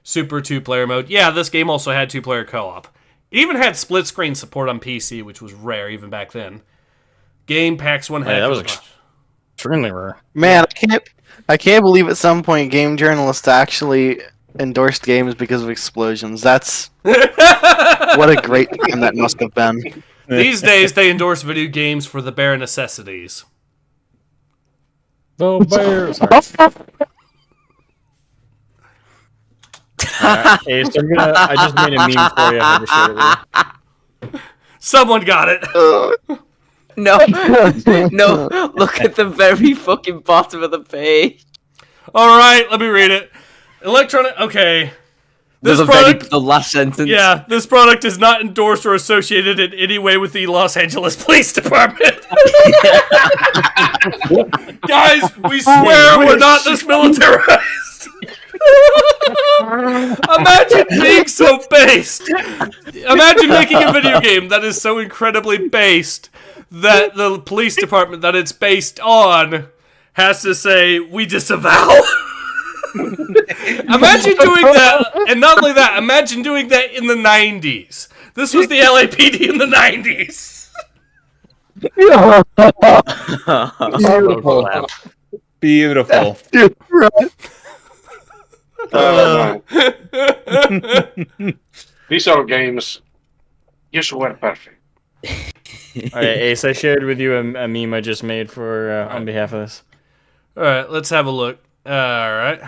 Speaker 2: super 2-player mode. Yeah, this game also had 2-player co-op. It even had split-screen support on PC, which was rare even back then. Game packs one heck
Speaker 3: that
Speaker 2: of
Speaker 3: was
Speaker 2: a punch.
Speaker 3: extremely rare.
Speaker 5: Man, I can't believe at some point game journalists actually endorsed games because of explosions. That's what a great time that must have been.
Speaker 2: These days, they endorse video games for the bare necessities.
Speaker 3: The bear. Sorry. Hey, so I just made a meme for you. I had to share it with you.
Speaker 2: Someone got it.
Speaker 9: No, no, look at the very fucking bottom of the page.
Speaker 2: All right, let me read it. Electronic. Okay. This
Speaker 9: The last sentence.
Speaker 2: Yeah, this product is not endorsed or associated in any way with the Los Angeles Police Department. Guys, we swear we're not this militarized. Imagine being so based. Imagine making a video game that is so incredibly based that the police department that it's based on has to say, we disavow. Imagine doing that, and not only that, imagine doing that in the 90s. This was the LAPD in the 90s.
Speaker 8: Beautiful.
Speaker 4: Visual games, you were perfect.
Speaker 3: Alright, Ace, I shared with you a meme I just made for on behalf of this.
Speaker 2: Alright, let's have a look. Alright.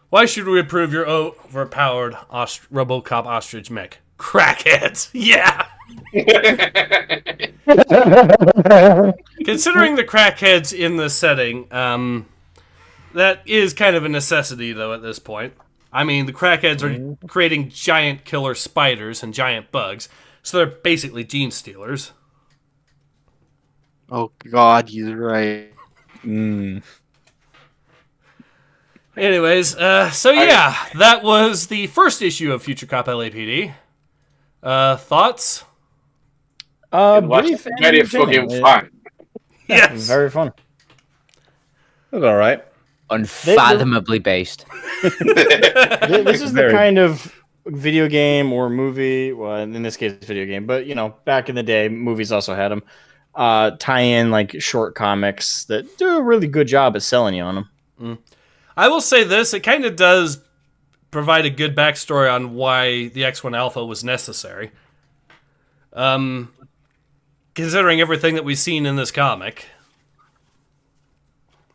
Speaker 2: Why should we approve your overpowered RoboCop ostrich mech? Crackheads! Yeah! Considering the crackheads in this setting, that is kind of a necessity, though, at this point. I mean, the crackheads are creating giant killer spiders and giant bugs, so they're basically gene stealers.
Speaker 5: Oh God, he's right.
Speaker 2: Anyways, so yeah, that was the first issue of Future Cop LAPD. Thoughts?
Speaker 4: It was very fucking fun.
Speaker 2: Yes!
Speaker 3: Very fun.
Speaker 8: It was alright.
Speaker 9: Unfathomably based.
Speaker 3: This is the
Speaker 8: Very.
Speaker 3: kind of video game or movie, well, in this case, it's video game, but, you know, back in the day, movies also had them, tie in, like, short comics that do a really good job at selling you on them.
Speaker 2: I will say this, it kind of does provide a good backstory on why the X1 Alpha was necessary. Considering everything that we've seen in this comic.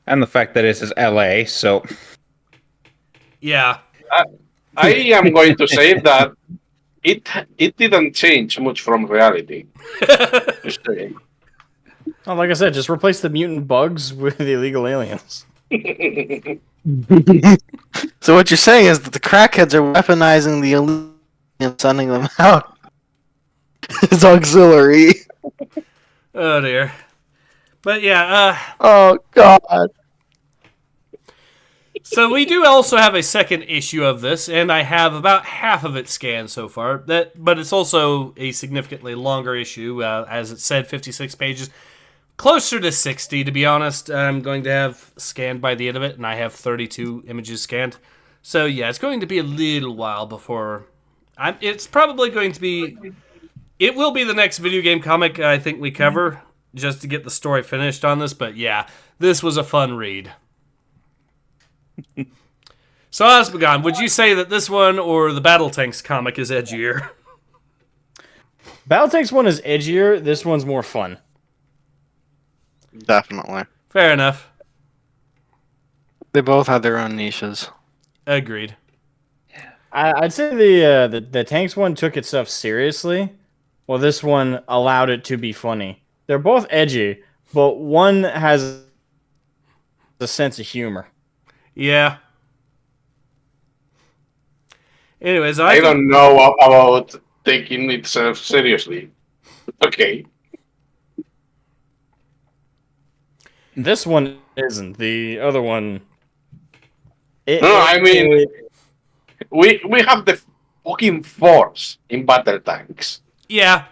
Speaker 8: And the fact that this is LA, so
Speaker 2: Yeah.
Speaker 4: I am going to say that it didn't change much from reality. Just saying.
Speaker 3: Oh, like I said, just replace the mutant bugs with the illegal aliens.
Speaker 5: So what you're saying is that the crackheads are weaponizing the elite and sending them out as auxiliary.
Speaker 2: Oh dear. But yeah,
Speaker 5: Oh God.
Speaker 2: so we do also have a second issue of this, and I have about half of it scanned so far. But it's also a significantly longer issue, as it said, 56 pages. Closer to 60, to be honest. I'm going to have scanned by the end of it, and I have 32 images scanned. So yeah, it's going to be a little while before... it's probably going to be... It will be the next video game comic I think we cover, just to get the story finished on this. But yeah, this was a fun read. So, Osmogon, would you say that this one or the Battle Tanks comic is edgier?
Speaker 3: Battle Tanks one is edgier, this one's more fun.
Speaker 5: Definitely.
Speaker 2: Fair enough.
Speaker 5: They both have their own niches.
Speaker 2: Agreed.
Speaker 3: I'd say the Tanks one took itself seriously, while this one allowed it to be funny. They're both edgy, but one has a sense of humor.
Speaker 2: Yeah. Anyways,
Speaker 4: I don't know about taking itself seriously. Okay.
Speaker 3: This one isn't. The other one...
Speaker 4: I mean, we have the fucking Force in Battle Tanks.
Speaker 2: Yeah.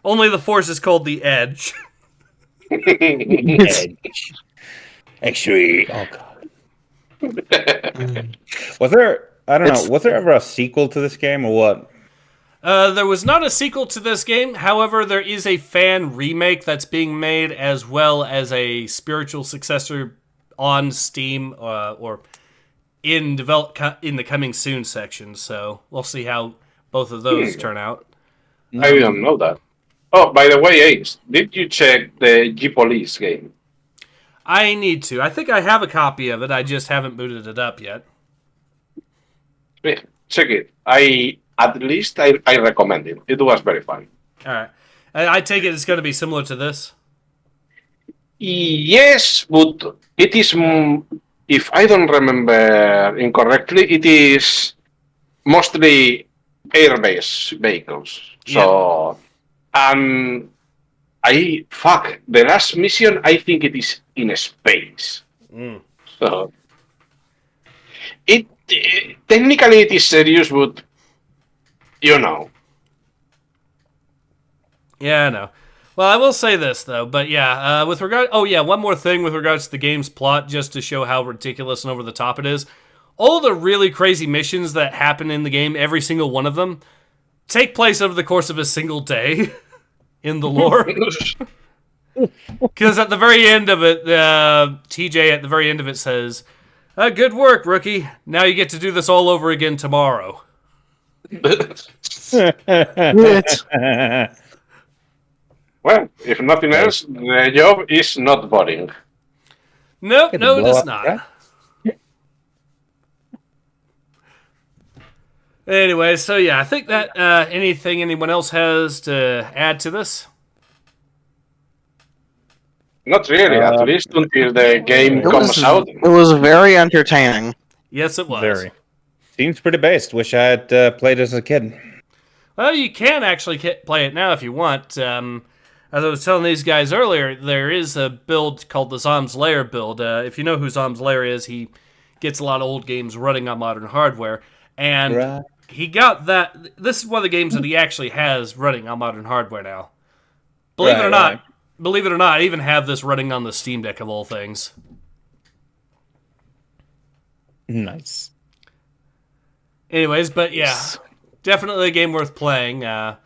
Speaker 2: Only the Force is called the Edge.
Speaker 8: actually, oh God. Was there? I don't know. Was there ever a sequel to this game or what?
Speaker 2: There was not a sequel to this game. However, there is a fan remake that's being made, as well as a spiritual successor on Steam or in the coming soon section. So we'll see how both of those turn out.
Speaker 4: I didn't know that. Oh, by the way, Ace, did you check the G-Police game?
Speaker 2: I need to. I think I have a copy of it. I just haven't booted it up yet.
Speaker 4: Yeah, check it. I recommend it. It was very fun.
Speaker 2: All right. I take it it's going to be similar to this.
Speaker 4: Yes, but it is, if I don't remember incorrectly, it is mostly airbase vehicles. So, the last mission, I think it is in space. So, technically it is serious, but you know.
Speaker 2: Yeah, I know. Well, I will say this though, but yeah, one more thing with regards to the game's plot, just to show how ridiculous and over the top it is. All the really crazy missions that happen in the game, every single one of them, take place over the course of a single day in the lore. Because at the very end of it, TJ at the very end of it says, "Good work, rookie. Now you get to do this all over again tomorrow."
Speaker 4: Well, if nothing else, the job is not boring.
Speaker 2: No, it is not. Anyway, so yeah, I think that anything anyone else has to add to this?
Speaker 4: Not really, at least until the game comes out.
Speaker 5: It was very entertaining.
Speaker 2: Yes, it was.
Speaker 8: Very. Seems pretty based. Wish I had played as a kid.
Speaker 2: Well, you can actually play it now if you want. As I was telling these guys earlier, there is a build called the Zom's Lair build. If you know who Zom's Lair is, he gets a lot of old games running on modern hardware. And he got that. This is one of the games that he actually has running on modern hardware now. Believe it or not, I even have this running on the Steam Deck of all things.
Speaker 8: Nice.
Speaker 2: Anyways, but yeah, definitely a game worth playing. A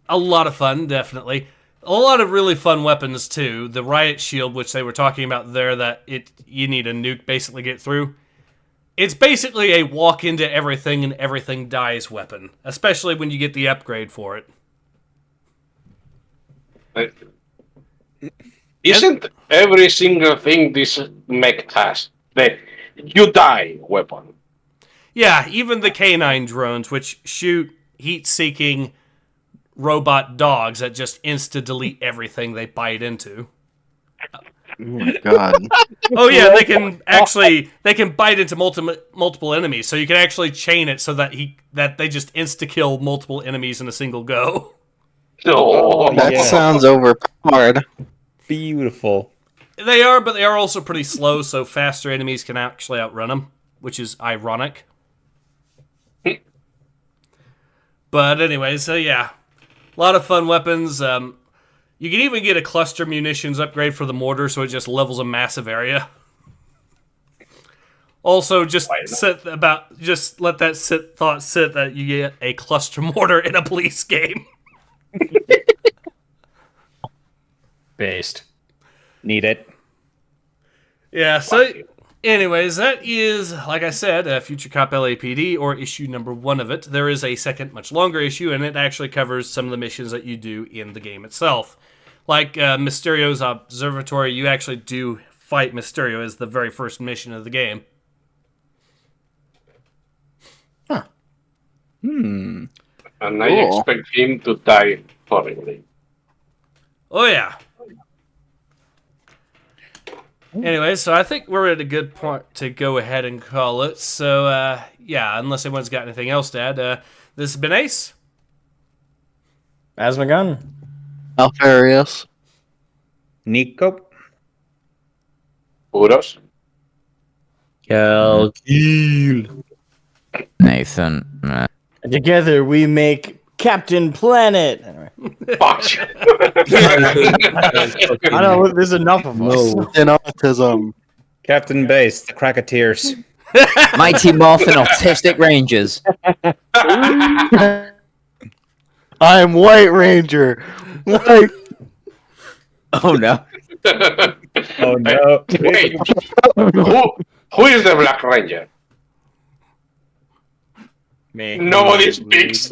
Speaker 2: lot of fun, definitely. A lot of really fun weapons, too. The Riot Shield, which they were talking about there, that you need a nuke basically get through. It's basically a walk into everything and everything dies weapon, especially when you get the upgrade for it.
Speaker 4: Isn't every single thing this mech has the you die weapon?
Speaker 2: Yeah, even the K9 drones, which shoot heat-seeking robot dogs that just insta-delete everything they bite into.
Speaker 5: Oh my god.
Speaker 2: Oh yeah, they can bite into multiple enemies, so you can actually chain it so that they just insta-kill multiple enemies in a single go.
Speaker 4: Oh,
Speaker 5: that sounds overpowered.
Speaker 8: Beautiful.
Speaker 2: They are, but they are also pretty slow, so faster enemies can actually outrun them, which is ironic. But anyway, so yeah. A lot of fun weapons. You can even get a cluster munitions upgrade for the mortar, so it just levels a massive area. Also, just let that thought sit that you get a cluster mortar in a police game.
Speaker 8: Based. Need it.
Speaker 2: Yeah, so anyways, that is, like I said, Future Cop LAPD, or issue number 1 of it. There is a second, much longer issue, and it actually covers some of the missions that you do in the game itself. Like Mysterio's Observatory, you actually do fight Mysterio as the very first mission of the game.
Speaker 8: Huh.
Speaker 4: And I expect him to die horribly.
Speaker 2: Oh, yeah. Anyway, so I think we're at a good point to go ahead and call it. So, yeah, unless anyone's got anything else to add. This has been Ace.
Speaker 3: Asmagun.
Speaker 5: Alfarius.
Speaker 8: Nico.
Speaker 4: Puros.
Speaker 3: Calkeel.
Speaker 7: Nathan.
Speaker 3: Together we make Captain Planet. Anyway. I know there's enough of us.
Speaker 5: In autism.
Speaker 8: Captain Base, the Cracketeers.
Speaker 7: Mighty Morphin Autistic Rangers.
Speaker 5: I'm White Ranger. White.
Speaker 7: Oh no.
Speaker 3: Oh no!
Speaker 4: Wait, who is the Black Ranger?
Speaker 3: Me.
Speaker 4: Nobody speaks.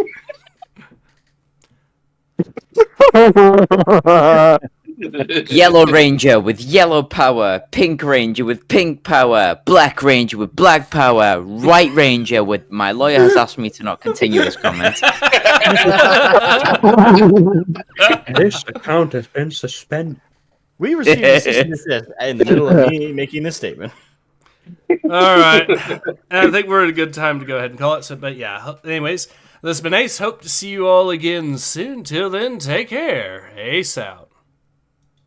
Speaker 9: Yellow Ranger with yellow power, Pink Ranger with pink power, Black Ranger with black power, White Ranger with... My lawyer has asked me to not continue this comment.
Speaker 1: This account has been suspended.
Speaker 3: We received a cease and desist in the middle of me making this statement.
Speaker 2: All right. And I think we're at a good time to go ahead and call it. So, but yeah, anyways, this has been Ace. Hope to see you all again soon. Till then, take care. Ace out.